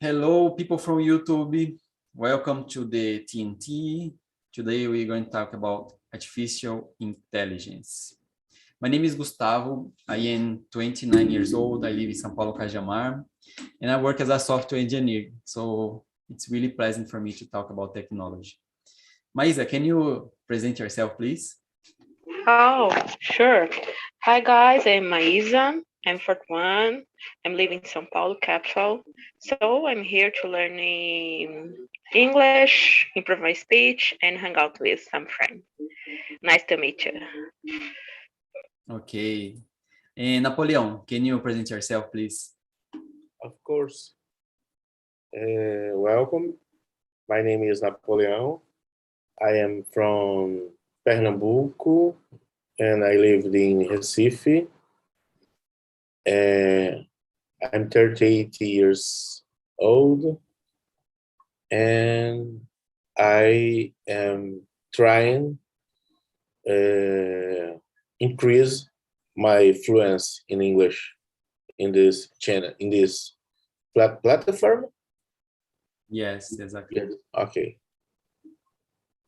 Hello, people from YouTube. Welcome to the TNT. Today we're going to talk about artificial intelligence. My name is Gustavo. I am 29 years old. I live in São Paulo, Cajamar, and I work as a software engineer. So it's really pleasant for me to talk about technology. Maisa, can you present yourself, please? Oh, sure. Hi guys, I'm Maisa. I'm 41. I'm living in São Paulo, capital. So I'm here to learn English, improve my speech, and hang out with some friends. Nice to meet you. Okay. And Napoleon, can you present yourself, please? Of course. Welcome. My name is Napoleão. I am from Pernambuco and I live in Recife. I'm 38 years old and I am trying increase my fluency in English in this channel, in this platform. Yes, exactly. Yes. Okay.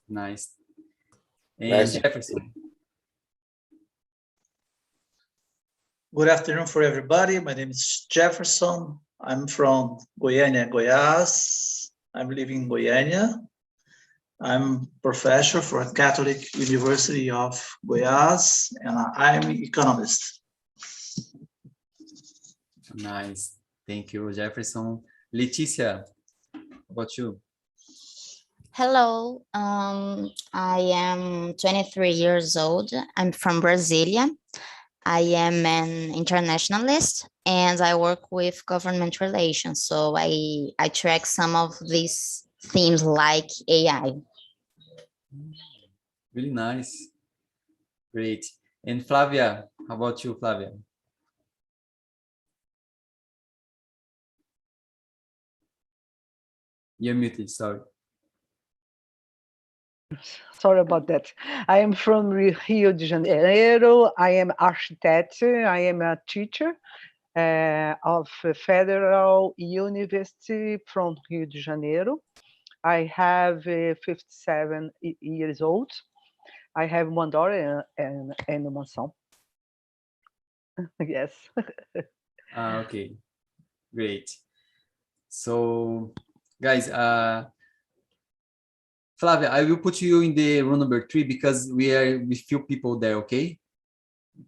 Nice. And Nice. Jefferson. Good afternoon for everybody. My name is Jefferson. I'm from Goiânia, Goiás. I'm living in Goiânia. I'm professor for Catholic University of Goiás, and I'm economist. Nice. Thank you, Jefferson. Leticia, how about you? Hello, I am 23 years old. I'm from Brasilia. I am an internationalist and I work with government relations. So I track some of these themes like AI. Really nice. Great. And Flavia, how about you, Flavia? You're muted, sorry. Sorry about that. I am from Rio de Janeiro. I am architect. I am a teacher of Federal University from Rio de Janeiro. I have 57 years old. I have one daughter and one son. Yes. Okay, great. So, guys, Flavia, I will put you in the room number 3 because we are with few people there, okay?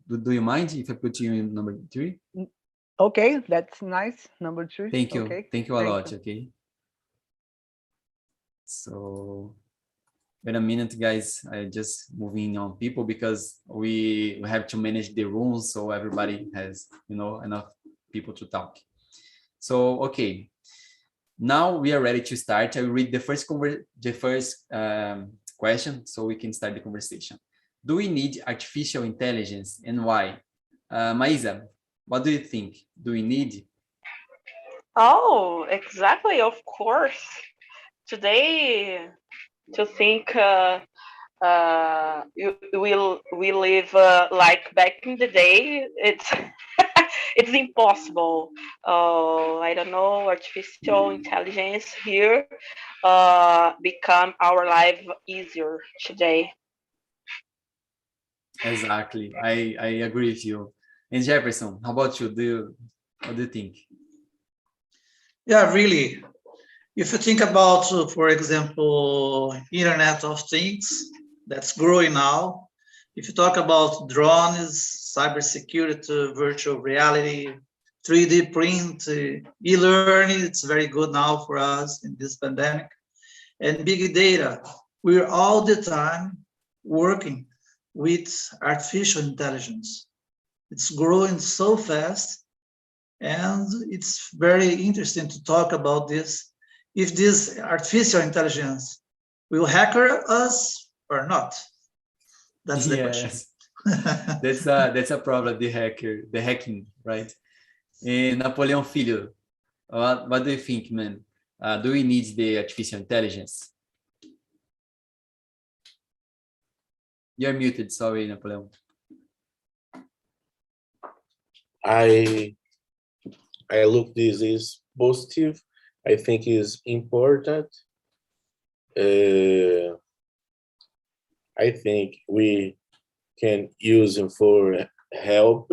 Do you mind if I put you in number 3? Okay, that's nice. Number 3. Thank you. Okay. Thank you a lot, okay? So, wait a minute, guys. I just moving on people because we have to manage the rooms so everybody has, enough people to talk. So, okay. Now we are ready to start. I will read the first question so we can start the conversation. Do we need artificial intelligence and why? Maisa, what do you think? Do we need? Oh, exactly, of course. Today, to think we live like back in the day, it's it's impossible. I don't know, artificial intelligence here become our life easier today. Exactly. I agree with you. And Jefferson, how about you? What do you think? Yeah, really. If you think about, for example, Internet of Things, that's growing now. If you talk about drones, cybersecurity, virtual reality, 3D print, e-learning, it's very good now for us in this pandemic. And big data, we're all the time working with artificial intelligence. It's growing so fast, and it's very interesting to talk about this. If this artificial intelligence will hack us or not? That's the question. That's a problem, the hacking, right? And Napoleão Filho, what do you think, man? Do we need the artificial intelligence? You're muted, sorry, Napoleão. I I look this is positive. I think is important. I think we can use it for help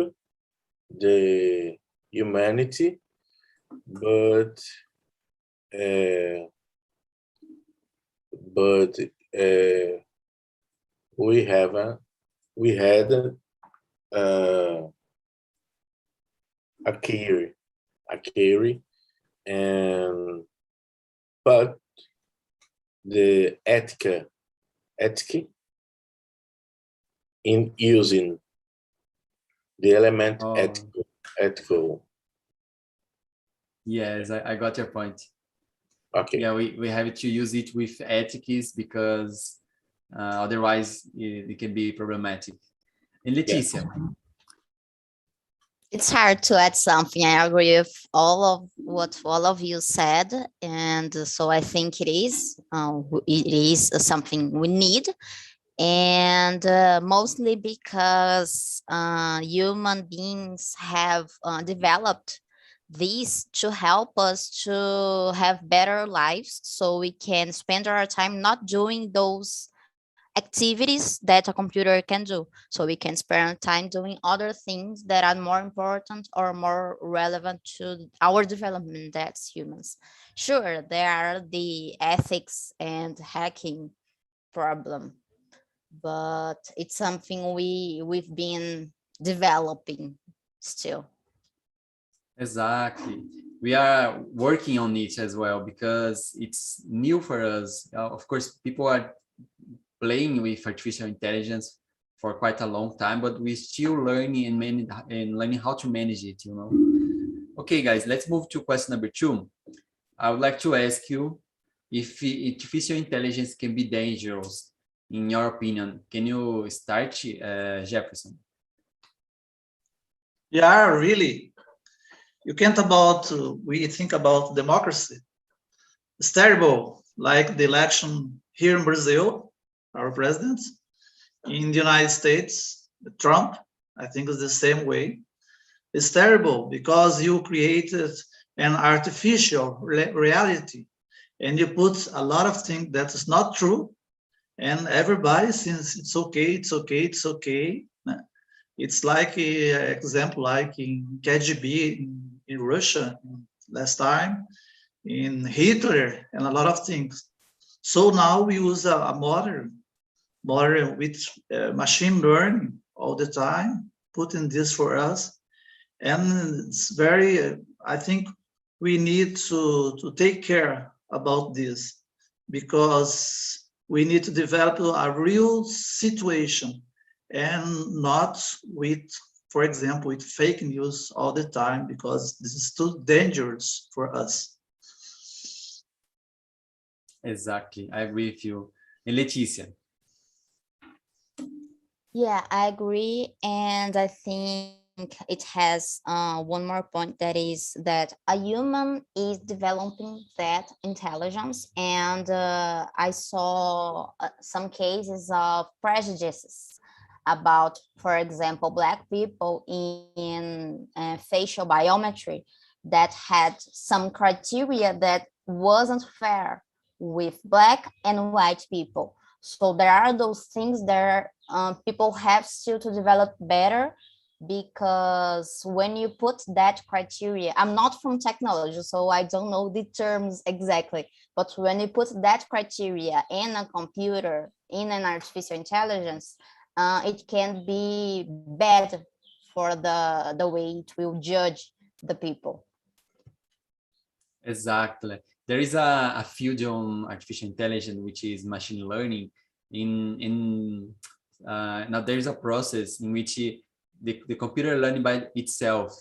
the humanity, but we had a carry, and but the ethic in using the element ethical. Yes, I got your point. Okay. Yeah, we have to use it with ethics because otherwise it can be problematic. And Leticia, It's hard to add something. I agree with all of what all of you said, and so I think it is something we need, and mostly because human beings have developed these to help us to have better lives, so we can spend our time not doing those activities that a computer can do. So we can spend time doing other things that are more important or more relevant to our development as humans. Sure, there are the ethics and hacking problem, but it's something we've been developing still. exactly. We are working on it as well because it's new for us. Of course, people are playing with artificial intelligence for quite a long time, but we're still learning and learning how to manage it, you know. Okay, guys, let's move to question number 2. I would like to ask you if artificial intelligence can be dangerous, in your opinion. Can you start, Jefferson? Yeah, really. You can't we think about democracy. It's terrible, like the election here in Brazil, our president, in the United States, Trump, I think it's the same way. It's terrible because you created an artificial reality and you put a lot of things that is not true, and everybody thinks it's okay, it's okay, it's okay. It's like an example, like in KGB in Russia last time, in Hitler, and a lot of things. So now we use a modern with machine learning all the time, putting this for us. And it's very, I think we need to take care about this, because we need to develop a real situation and not with, for example, with fake news all the time, because this is too dangerous for us. Exactly, I agree with you. And Leticia? Yeah, I agree. And I think it has one more point, that is that a human is developing that intelligence. And I saw some cases of prejudices about, for example, Black people in facial biometry that had some criteria that wasn't fair with Black and white people. So there are those things that people have still to develop better, because when you put that criteria, I'm not from technology, so I don't know the terms exactly, but when you put that criteria in a computer, in an artificial intelligence, it can be bad for the way it will judge the people. Exactly. There is a field on artificial intelligence, which is machine learning. Now there is a process in which the computer learning by itself.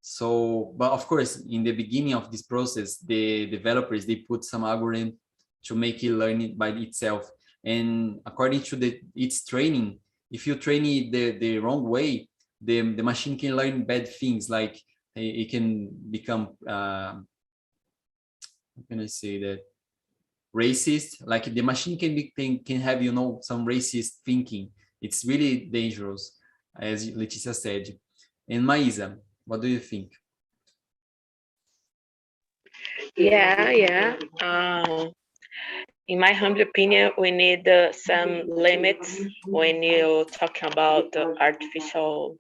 So, but of course, in the beginning of this process, the developers, they put some algorithm to make it learn it by itself. And according to its training, if you train it the wrong way, the machine can learn bad things, like it can become how can I say that, racist. Like the machine can have, you know, some racist thinking. It's really dangerous, as Leticia said. And Maisa, what do you think? Yeah. In my humble opinion, we need some limits when you talk about artificial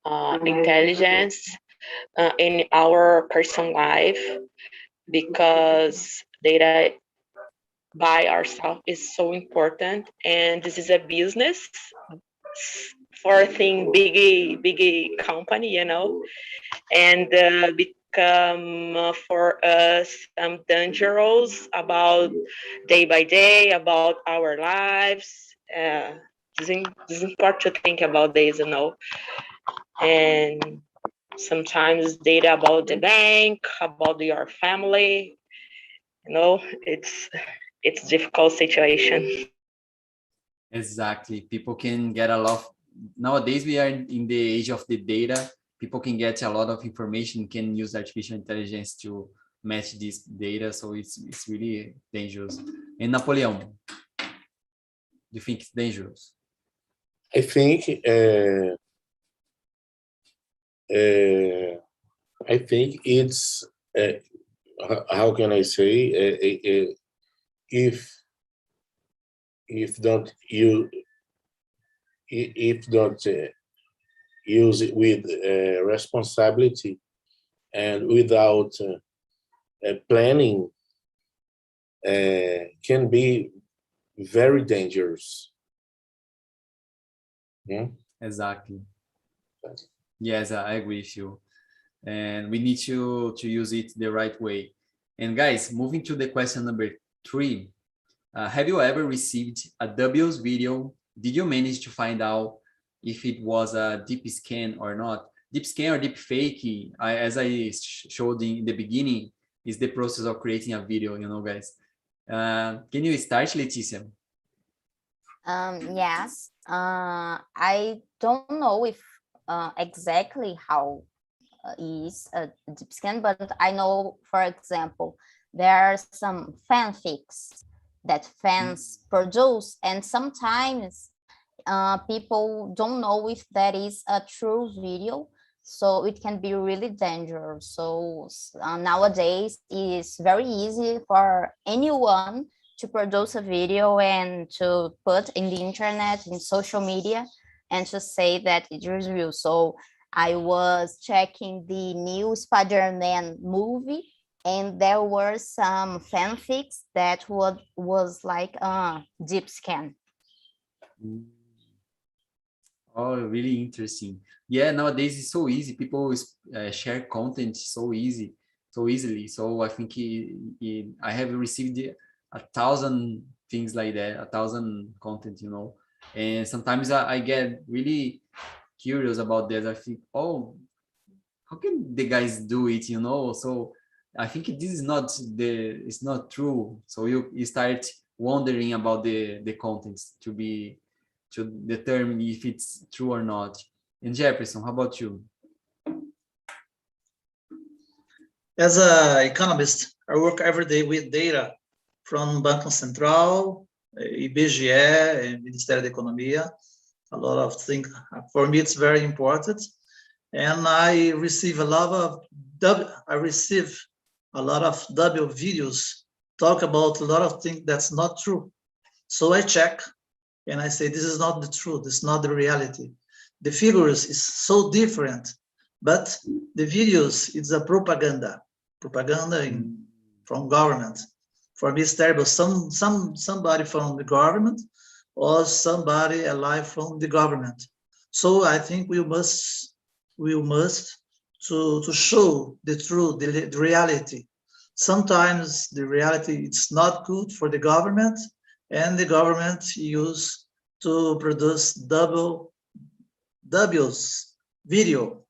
intelligence in our personal life, because data by ourselves is so important, and this is a business for a thing big company, and become for us dangerous about day by day about our lives. It's important to think about this, and sometimes data about the bank, about your family, it's difficult situation. Exactly. People can get a lot. Nowadays, we are in the age of the data. People can get a lot of information, can use artificial intelligence to match this data. So it's really dangerous. And Napoleon, do you think it's dangerous? I think it's how can I say if don't you if don't use it with responsibility and without planning, can be very dangerous. Yeah. Exactly. Yes, I agree with you. And we need to use it the right way. And guys, moving to the question number 3, have you ever received a W's video? Did you manage to find out if it was a deep scan or not? Deep scan or deep fake, as I showed in the beginning, is the process of creating a video, guys. Can you start, Leticia? Yes. I don't know if exactly how is a deep scan, but I know, for example, there are some fanfics that fans produce, and sometimes people don't know if that is a true video, so it can be really dangerous. So nowadays it's very easy for anyone to produce a video and to put in the internet, in social media, and to say that it is real. So I was checking the new Spider-Man movie, and there were some fanfics that was like a deep scan. Oh, really interesting. Yeah, nowadays it's so easy. People share content so easily. So I think I have received 1,000 things like that, 1,000 content, And sometimes I get really curious about this. I think, oh, how can the guys do it, So I think this is it's not true. So you start wondering about the contents to determine if it's true or not. And Jefferson, how about you? As an economist, I work every day with data from Banco Central, IBGE, and Ministério da Economia. A lot of things. For me, it's very important. And I receive a lot of W videos talk about a lot of things that's not true. So I check and I say, this is not the truth. This is not the reality. The figures is so different, but the videos, it's a propaganda from government. For me, it's terrible. Somebody from the government or somebody alive from the government. So I think we must to show the truth, the reality. Sometimes the reality it's not good for the government, and the government use to produce W's video.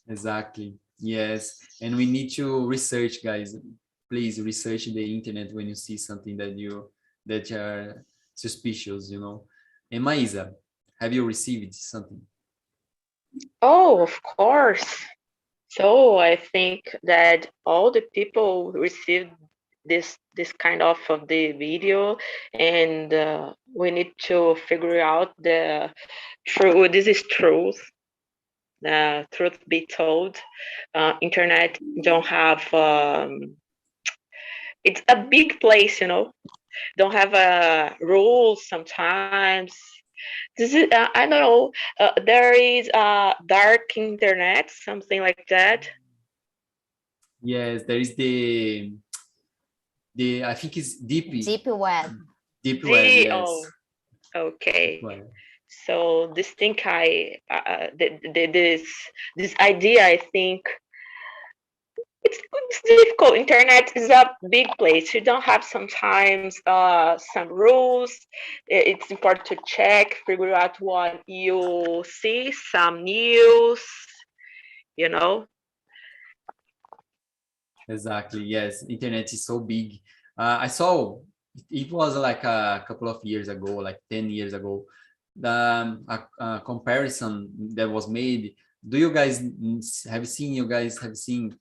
Exactly. Yes. And we need to research, guys. Please research the internet when you see something that are suspicious, And Maisa, have you received something? Oh, of course. So I think that all the people received this kind of the video, and we need to figure out the true. This is truth. Truth be told, internet don't have. It's a big place, don't have rules sometimes. This is I don't know. There is dark internet, something like that. Yes, there is the I think it's Deep web. Deep web, yes. Oh, okay. Web. So this thing this idea, I think it's difficult. Internet is a big place. You don't have sometimes some rules. It's important to check, figure out what you see, some news, Exactly. Yes, internet is so big. I saw it was like a couple of years ago, like 10 years ago, a comparison that was made. Do you guys have seen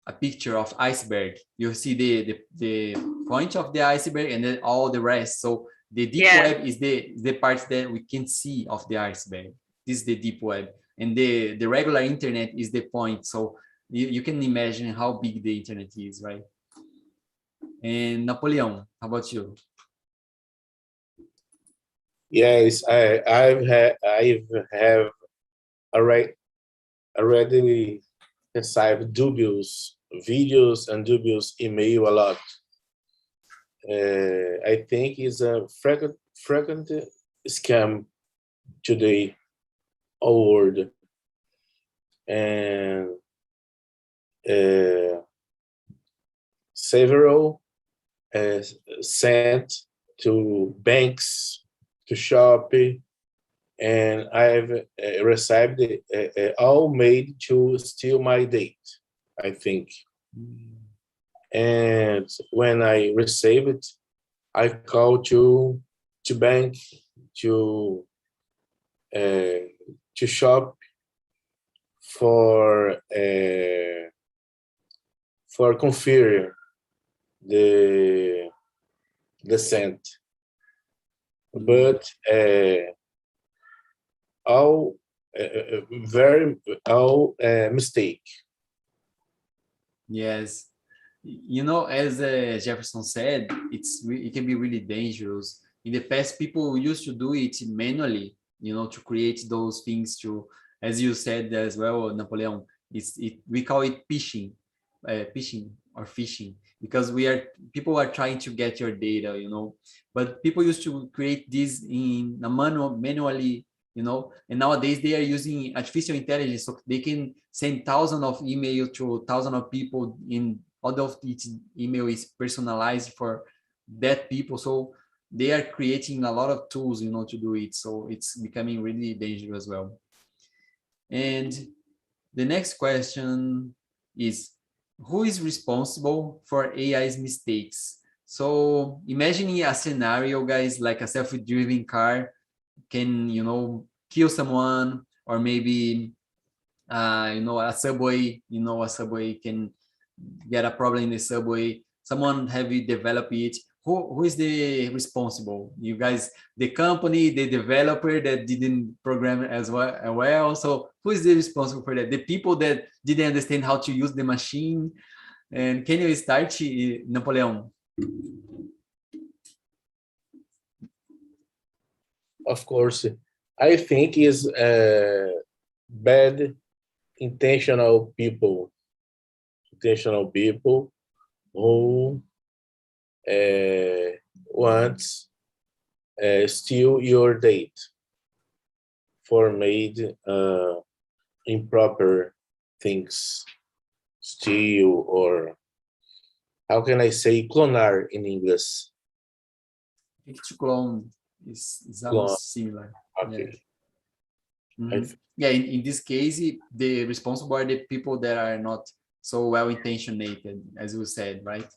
a picture of iceberg? You see the point of the iceberg and then all the rest. So the deep web is the part that we can see of the iceberg. This is the deep web, and the regular internet is the point. So you can imagine how big the internet is, right? And Napoleon, how about you? Yes, I have already received dubious videos and dubious email a lot. I think it's a frequent scam today all world, and several sent to banks, to shop, and I've received all made to steal my date, I think. And when I receive it, I call to bank to shop for confirm the cent, but all mistake. Yes, as Jefferson said, it can be really dangerous. In the past, people used to do it manually, to create those things. To, as you said as well, Napoleon, we call it phishing or phishing, because people are trying to get your data, but people used to create this in a manually, and nowadays they are using artificial intelligence, so they can send thousands of emails to thousands of people, in all of each email is personalized for that people, so they are creating a lot of tools, to do it, so it's becoming really dangerous as well. And the next question is, who is responsible for AI's mistakes? So imagining a scenario, guys, like a self-driven car can, kill someone, or maybe, a subway, a subway can get a problem in the subway. Someone have developed it. Who is the responsible? You guys, the company, the developer that didn't program as well. So who is the responsible for that? The people that didn't understand how to use the machine. And can you start, Napoleon? Of course, I think is bad intentional people who wants steal your date for made improper things, steal, or how can I say clonar in English? I think to clone is almost similar. Okay. Yeah. In this case, the responsible are the people that are not so well intentioned, as you said, right?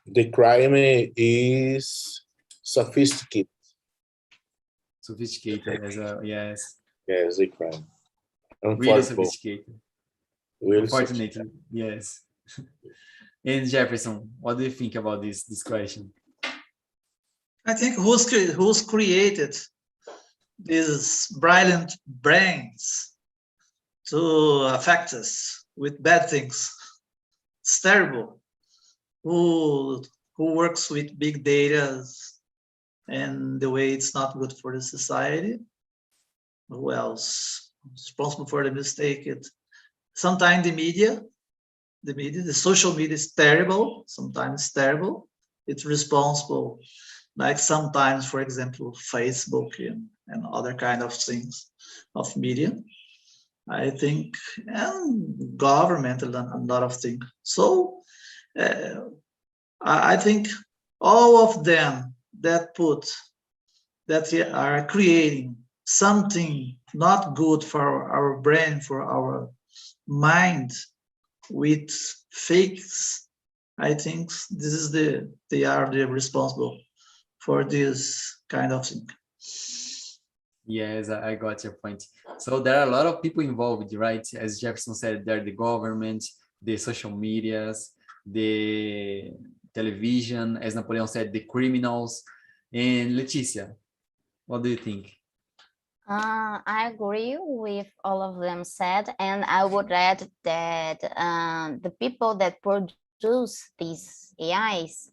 The crime is sophisticated. Sophisticated as well, yes. Yes, the crime. Really sophisticated. Really Unfortunately, sophisticated. yes. And Jefferson, what do you think about this question? I think who's created these brilliant brains to affect us with bad things. It's terrible. Who works with big data and the way it's not good for the society? Who else is responsible for the mistake? Sometimes the media, the social media is terrible. Sometimes it's terrible. It's responsible. Like sometimes, for example, Facebook and other kind of things of media. I think, and government and a lot of things. So I think all of them that are creating something not good for our brain, for our mind, with fakes, I think this is they are the responsible for this kind of thing. Yes, I got your point. So there are a lot of people involved, right? As Jefferson said, there are the government, the social medias, the television, as Napoleon said, the criminals. And Leticia, what do you think? I agree with all of them said, and I would add that the people that produce these AIs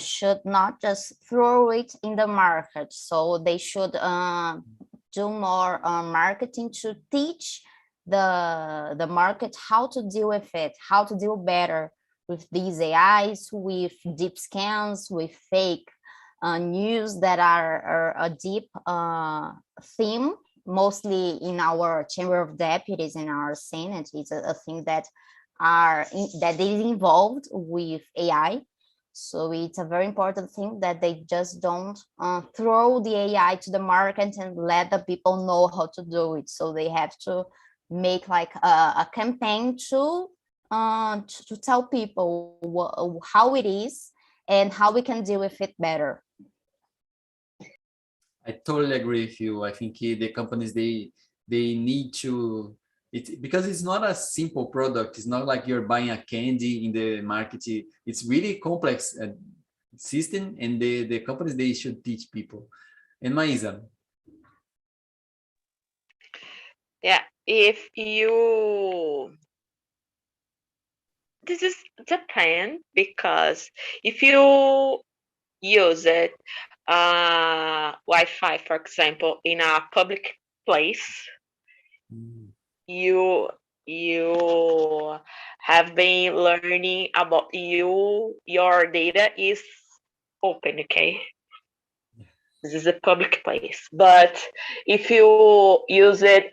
should not just throw it in the market. So they should do more marketing to teach the market how to deal with it, how to deal better with these AIs, with deep scans, with fake news that are a deep theme, mostly in our Chamber of Deputies and our Senate. It's a thing that is involved with AI. So it's a very important thing that they just don't throw the AI to the market and let the people know how to do it. So they have to make like a campaign to tell people how it is and how we can deal with it better. I totally agree with you. I think the companies, they need to, because it's not a simple product. It's not like you're buying a candy in the market. It's really complex system, and the companies, they should teach people. And Maisa? Yeah, this is the plan, because if you use it, Wi-Fi, for example, in a public place, you have been learning about your data is open, okay? This is a public place. But if you use it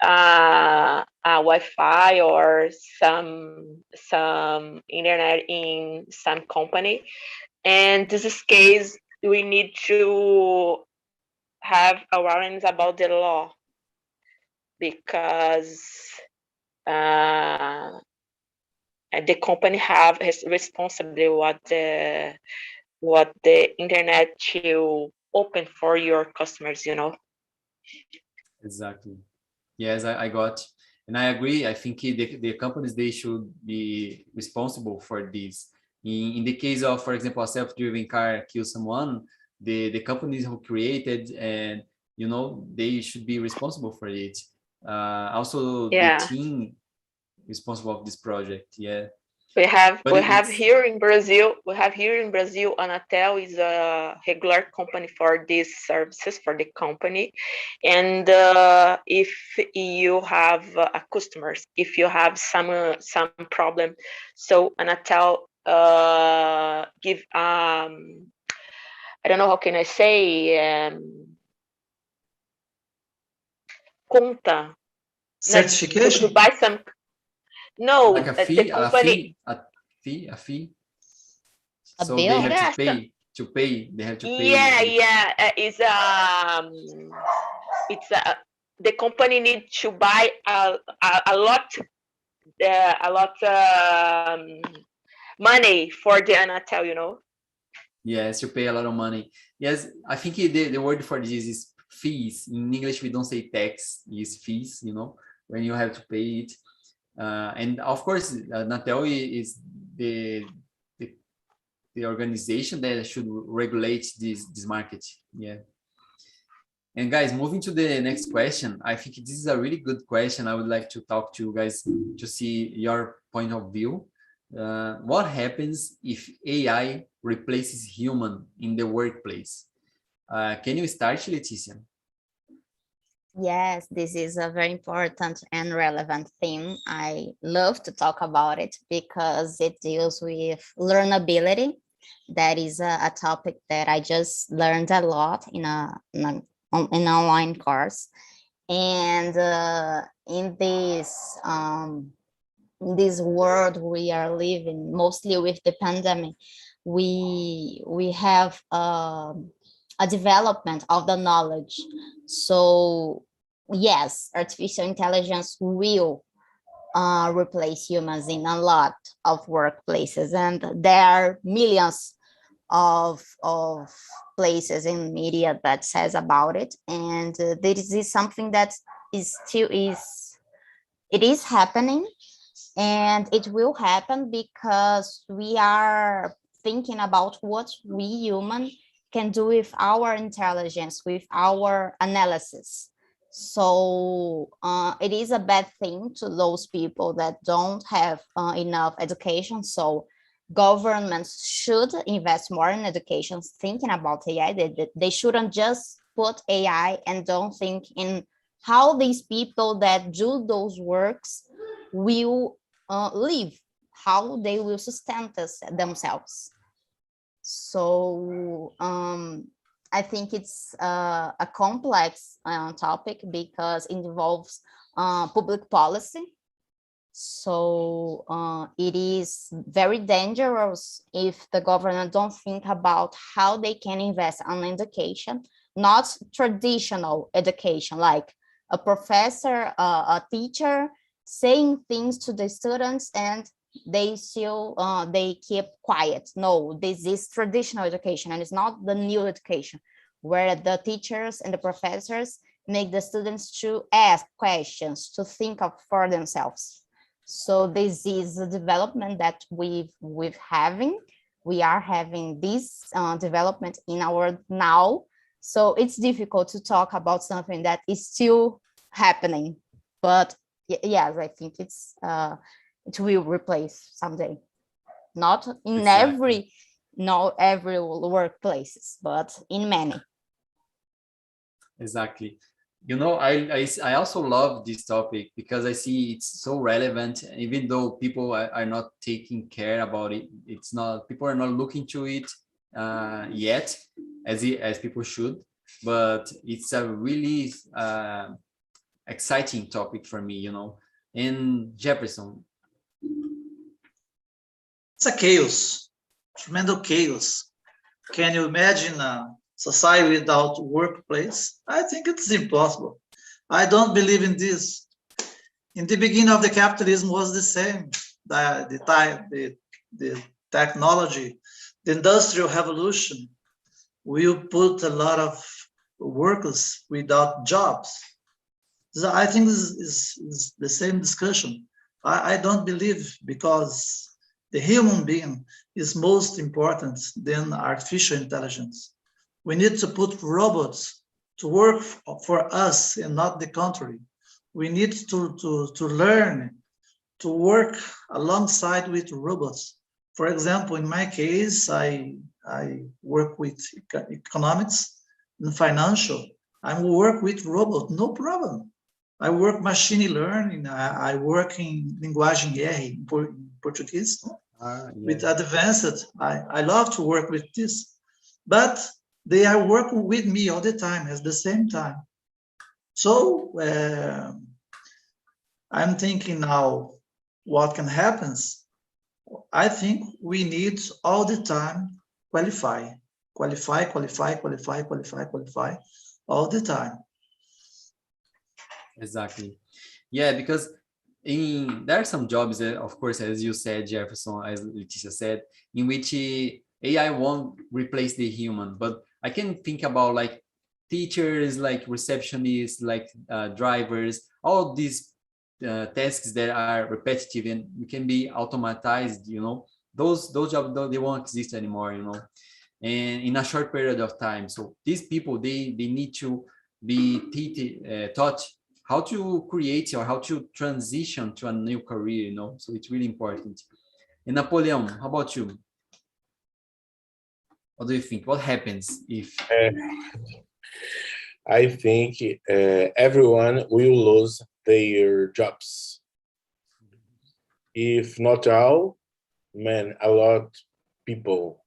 Wi-Fi or some internet in some company, and this is case, we need to have awareness about the law, because the company have responsibility what the internet to open for your customers, you know. Exactly. Yes, I got, and I agree. I think the companies, they should be responsible for this. In the case of, for example, a self-driven car kills someone, the companies who created, and they should be responsible for it. Also, Yeah. the team responsible of this project. Yeah. We have here in Brazil, Anatel is a regular company for these services for the company. And if you have customers, if you have some problem, so Anatel give I don't know how can I say conta certification to buy some. No, like a fee, the company. a fee. A So bill? they have Yeah, to pay. They have to pay. Yeah. It's the company need to buy a lot money for the Anatel, you know. Yes, you pay a lot of money. Yes, I think the word for this is fees. In English, we don't say tax, it's fees, when you have to pay it. And of course, Anatel is the organization that should regulate this market. Yeah. And guys, moving to the next question, I think this is a really good question. I would like to talk to you guys to see your point of view. What happens if AI replaces human in the workplace? Can you start, Leticia? Yes, this is a very important and relevant theme. I love to talk about it because it deals with learnability. That is a topic that I just learned a lot in an online course. And in this world we are living, mostly with the pandemic, we have a development of the knowledge. So yes, artificial intelligence will replace humans in a lot of workplaces, and there are millions of places in media that says about it. And this is something that it is happening, and it will happen because we are thinking about what we human can do with our intelligence, with our analysis. So it is a bad thing to those people that don't have enough education. So governments should invest more in education, thinking about AI. They shouldn't just put AI and don't think in how these people that do those works will live, how they will sustain themselves. So I think it's a complex topic because it involves public policy. So it is very dangerous if the government don't think about how they can invest on education, not traditional education, like a professor, a teacher saying things to the students and they still they keep quiet. No, this is traditional education and it's not the new education where the teachers and the professors make the students to ask questions, to think of for themselves. So this is a development that we are having this development in our now. So it's difficult to talk about something that is still happening, but yes, I think it will replace someday. Not in Exactly. every workplaces, but in many. Exactly. You know, I also love this topic because I see it's so relevant, even though people are not taking care about it. It's not, people are not looking to it yet as people should, but it's a really exciting topic for me, you know. And Jefferson. It's a chaos, tremendous chaos. Can you imagine a society without workplace? I think it's impossible. I don't believe in this. In the beginning of the capitalism was the same. The technology, the industrial revolution will put a lot of workers without jobs. So I think this is the same discussion. I don't believe because the human being is most important than artificial intelligence. We need to put robots to work for us and not the contrary. We need to learn to work alongside with robots. For example, in my case, I work with economics and financial. I work with robots, no problem. I work machine learning. I work in linguagem R in Portuguese. Yeah. With advanced, I love to work with this, but they are working with me all the time at the same time. So I'm thinking now, what can happen? I think we need all the time qualify all the time. Exactly. Yeah, because there are some jobs, of course, as you said, Jefferson, as Leticia said, in which AI won't replace the human, but I can think about like teachers, like receptionists, like drivers, all these tasks that are repetitive and can be automatized, you know, those jobs, they won't exist anymore, you know, and in a short period of time. So these people, they need to taught how to create or how to transition to a new career, you know, so it's really important. And Napoleon, how about you? What do you think? What happens if... I think everyone will lose their jobs. If not all, man, a lot people,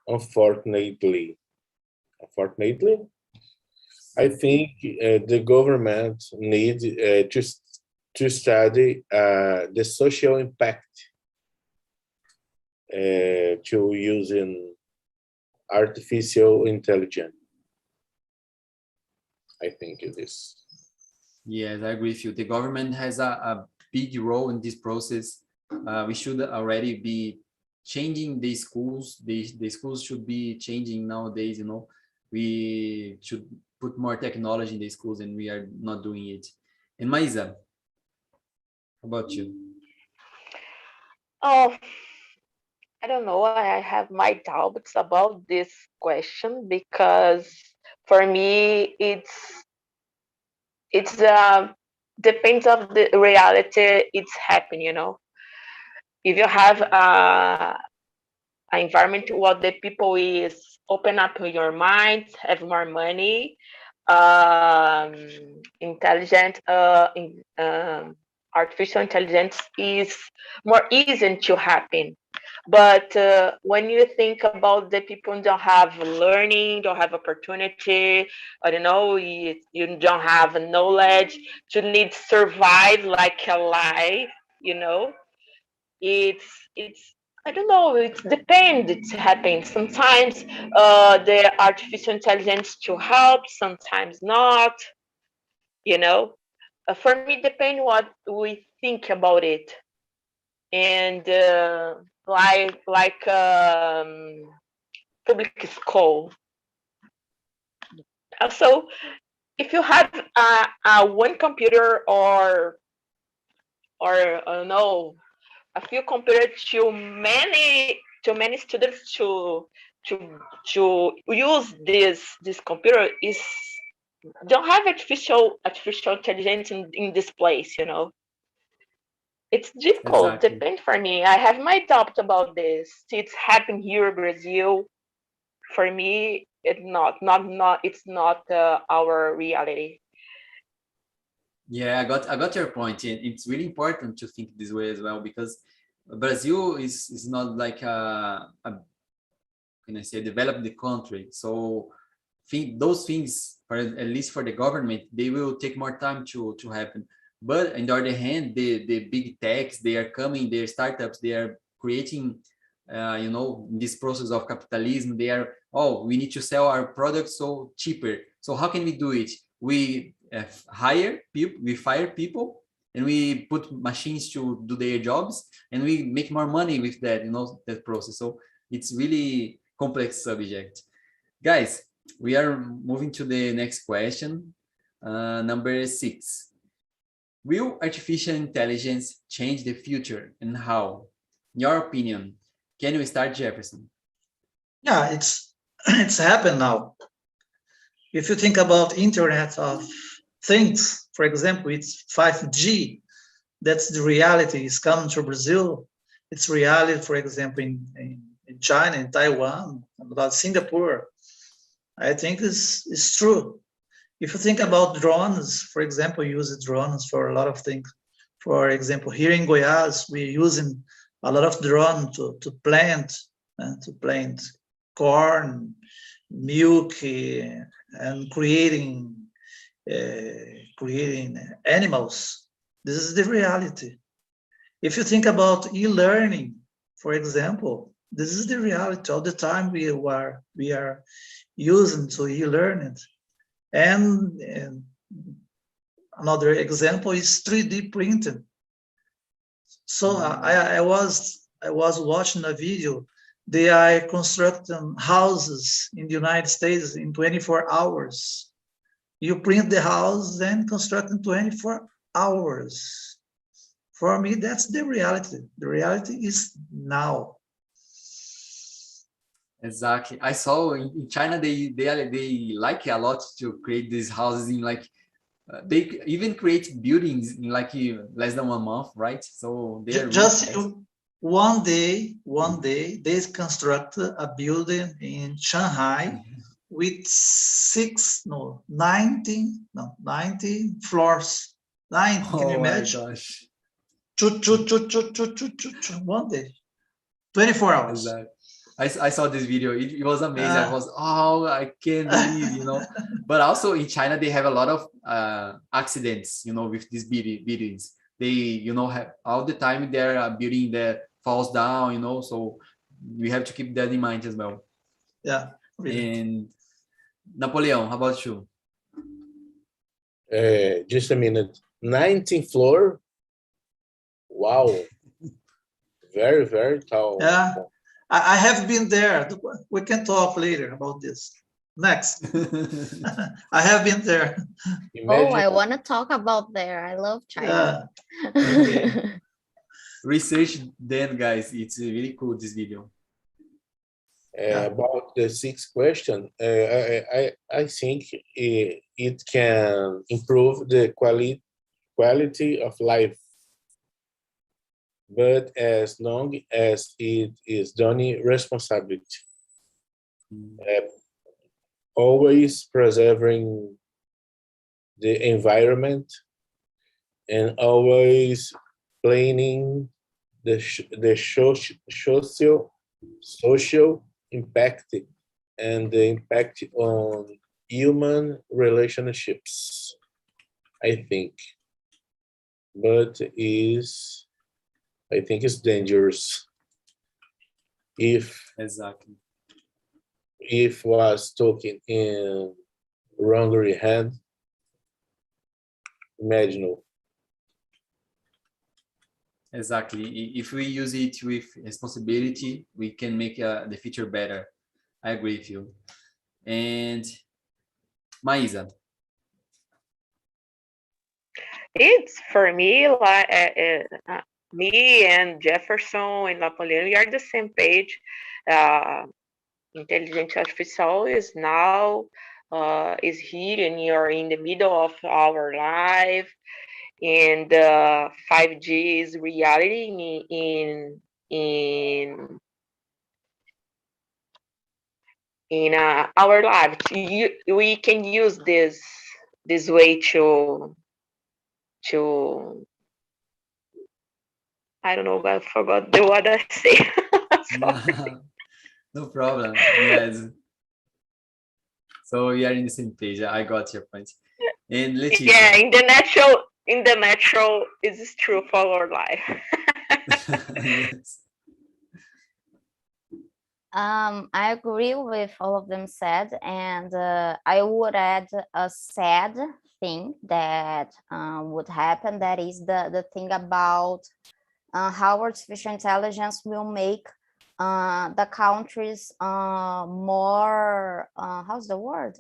unfortunately, I think the government needs to study the social impact to using artificial intelligence. I think it is. Yes, I agree with you. The government has a big role in this process. We should already be changing the schools. The schools should be changing nowadays, you know. We should put more technology in the schools, and we are not doing it. And Maisa, how about you? Oh, I don't know. I have my doubts about this question because for me, it's depends of the reality it's happening, you know. If you have an environment where the people is open up your mind, have more money, intelligent, artificial intelligence is more easy to happen. But when you think about the people who don't have learning, don't have opportunity, I don't know, you don't have knowledge, to need to survive like a life, you know, it's I don't know, it depends, it happens. Sometimes the artificial intelligence to help, sometimes not, you know. For me, depend what we think about it. And like public school. Also, if you have one computer or I don't know, a few compared to many students to use this computer is don't have artificial intelligence in this place, you know. It's difficult. Exactly. Depend for me. I have my doubt about this. It's happened here in Brazil. For me, it's not our reality. Yeah, I got your point. And it's really important to think this way as well, because Brazil is not like a can I say, developed country. So those things, for at least for the government, they will take more time to happen. But on the other hand, the big techs, they are coming, their startups, they are creating, you know, in this process of capitalism, they are, oh, we need to sell our products so cheaper. So how can we do it? We hire people, we fire people, and we put machines to do their jobs, and we make more money with that, you know, that process. So it's really complex subject. Guys, we are moving to the next question, number 6. Will artificial intelligence change the future, and how? In your opinion, can you start, Jefferson? Yeah, it's happened now. If you think about Internet of Things, for example, it's 5G. That's the reality. It's coming to Brazil. It's reality, for example, in China, in Taiwan, about Singapore. I think it's true. If you think about drones, for example, use drones for a lot of things. For example, here in Goiás, we're using a lot of drone to plant corn, milk, and creating animals. This is the reality. If you think about e-learning, for example, this is the reality. All the time we are using to e-learning. And another example is 3D printing. So I was watching a video. They are constructing houses in the United States in 24 hours. You print the house and construct in 24 hours. For me, that's the reality. The reality is now. Exactly. I saw in China they like a lot to create these houses in like they even create buildings in like less than 1 month, right? So they are really Just fast. one day, they construct a building in Shanghai with 90 floors. 90, can you Oh my imagine? gosh. One day, 24 hours. Exactly. I saw this video. It was amazing. I Ah. was, oh, I can't believe, you know. But also in China, they have a lot of accidents, you know, with these buildings. They, you know, have all the time there a building that falls down, you know. So we have to keep that in mind as well. Yeah, really. And Napoleon, how about you? Just a minute. 19th floor. Wow. Very, very tall. Yeah, I have been there. We can talk later about this. Next. I have been there. Imagine, Oh, I want to talk about there. I love China. Okay. Research then, guys. It's really cool, this video. about the sixth question. I think it can improve the quality of life, but as long as it is done in responsibility, always preserving the environment and always planning the social impact and the impact on human relationships, I think. But I think it's dangerous Exactly. if was taken in wrongly hand. Imagine. Exactly. If we use it with responsibility, we can make the future better. I agree with you. And Maisa. It's for me like me and Jefferson and Napoleon, we are the same page. Intelligence artificial is now is here and you're in the middle of our life, and 5G is reality in our lives. We can use this way to I don't know, I forgot the word I say. Sorry. No problem. Yes. So we are in the same page. I got your point. And Leticia. Yeah, in the natural is true for our life. Yes. I agree with all of them said, and I would add a sad thing that would happen. That is the thing about how artificial intelligence will make the countries more, how's the word?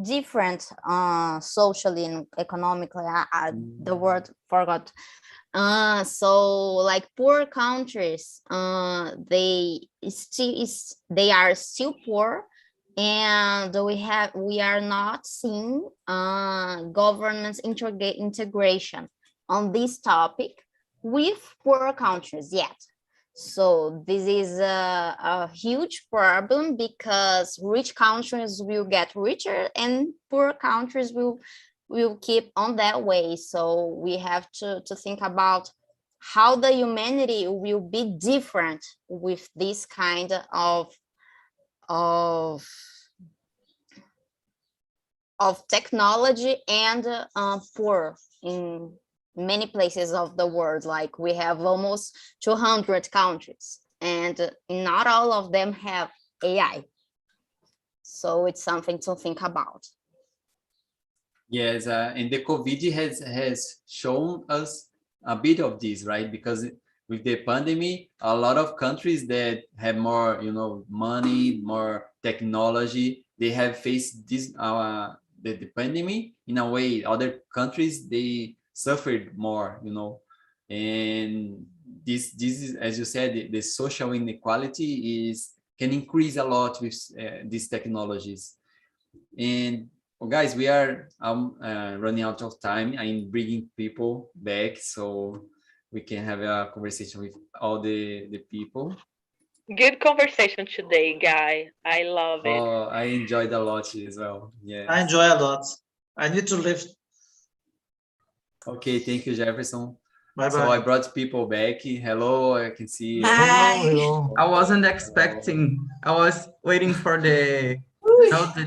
Different socially and economically. The word forgot. So like poor countries, they are still poor, and we are not seeing government's integration on this topic with poor countries yet. So this is a huge problem, because rich countries will get richer and poor countries will keep on that way. So we have to think about how the humanity will be different with this kind of technology, and poor in many places of the world. Like we have almost 200 countries, and not all of them have AI. So it's something to think about. Yes, and the COVID has shown us a bit of this, right? Because with the pandemic, a lot of countries that have more, you know, money, more technology, they have faced this the pandemic in a way. Other countries, they suffered more, you know, and this is, as you said, the social inequality can increase a lot with these technologies. And guys, we are running out of time. I'm bringing people back so we can have a conversation with all the people. Good conversation today, Guy. I love it. Oh, I enjoyed a lot as well. Yeah. I enjoy a lot. I need to leave. Okay, thank you, Jefferson. Bye So I bye. brought people back. Hello, I can see. Hello. I wasn't expecting. I was waiting for the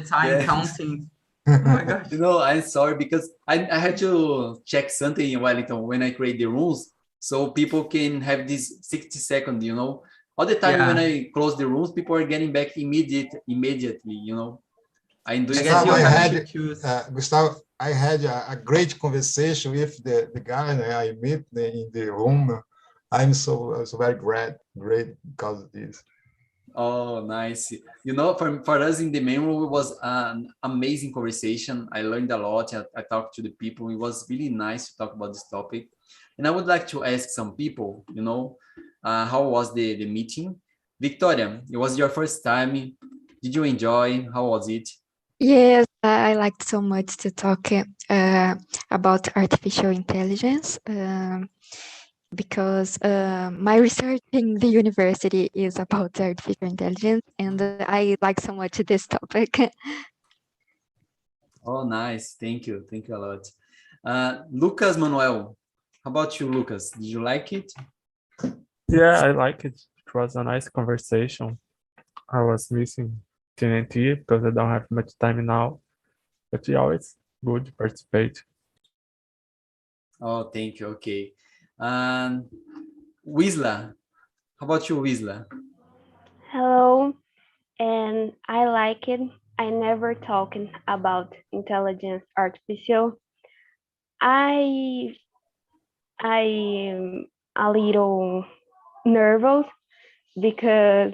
time Yes. counting. Oh my gosh. You know, I'm sorry because I had to check something in Wellington when I create the rules, so people can have this 60 seconds, you know. All the time when I close the rooms, people are getting back immediately, you know. I'm doing Gustavo, you I have had, to choose. Gustavo, I had a great conversation with the guy I met in the room. I'm so very great because of this. Oh, nice. You know, for us in the main room, it was an amazing conversation. I learned a lot. I talked to the people. It was really nice to talk about this topic. And I would like to ask some people, you know, how was the meeting? Victoria, it was your first time. Did you enjoy? How was it? Yes, I liked so much to talk about artificial intelligence because my research in the university is about artificial intelligence, and I like so much this topic. Oh, nice. Thank you. Thank you a lot. Lucas Manuel, how about you, Lucas? Did you like it? Yeah, I like it. It was a nice conversation. I was missing TNT because I don't have much time now, but it's always good to participate. Oh, thank you. Okay. Wisla, how about you, Wisla? Hello, and I like it. I never talking about intelligence artificial. I'm a little nervous because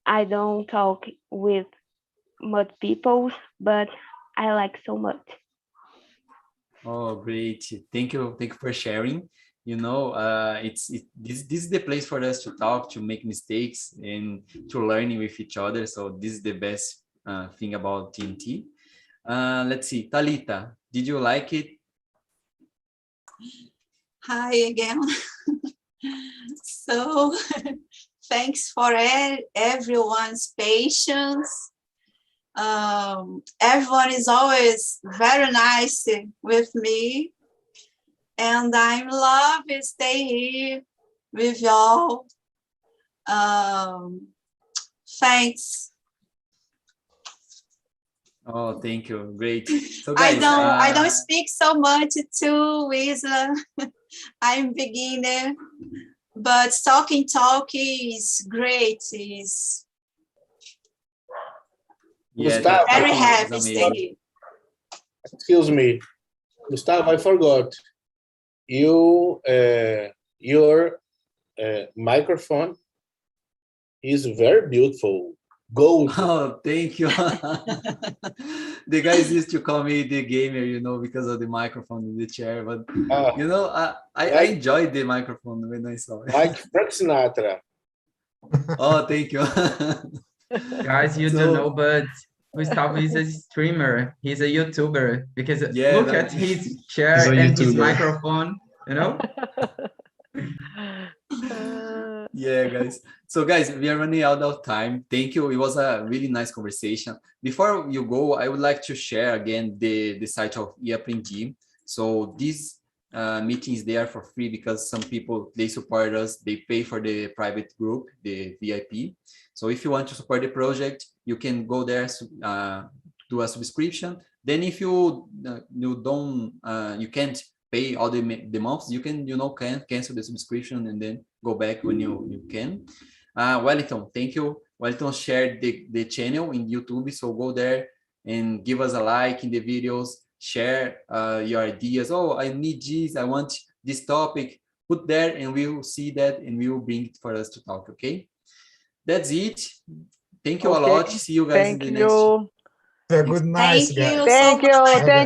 I don't talk with much people, but I like so much. Oh, great. Thank you. Thank you for sharing. You know, this is the place for us to talk, to make mistakes, and to learn with each other. So this is the best thing about TNT. Let's see, Talita, did you like it? Hi again. So thanks for everyone's patience. Everyone is always very nice with me, and I love to stay here with y'all. Thanks. Oh, thank you. Great. So guys, I don't speak so much to Wisla. I'm beginner, but talk is great. Is yeah, very happy to stay here. Excuse me, Gustavo, I forgot. Your microphone is very beautiful. Gold. Oh, thank you. The guys used to call me the gamer, you know, because of the microphone in the chair. But you know, I enjoyed the microphone when I saw it. Like Frank Sinatra. Oh, thank you. Guys, you don't know, but Gustavo is a streamer. He's a YouTuber because look at his chair and his microphone, you know? Yeah, guys. So guys, we are running out of time. Thank you. It was a really nice conversation. Before you go, I would like to share again the site of eAprendi. So these meetings, they are for free because some people, they support us. They pay for the private group, the VIP. So if you want to support the project, you can go there, do a subscription. Then if you you can't pay all the months, you can, you know, cancel the subscription and then go back when you can. Wellington, thank you. Wellington shared the channel in YouTube, so go there and give us a like in the videos, share your ideas. Oh, I need this, I want this topic, put there and we will see that and we will bring it for us to talk, okay? That's it. Thank you a lot. See you guys in the next. Have a good night, guys. Thank you. Thank you.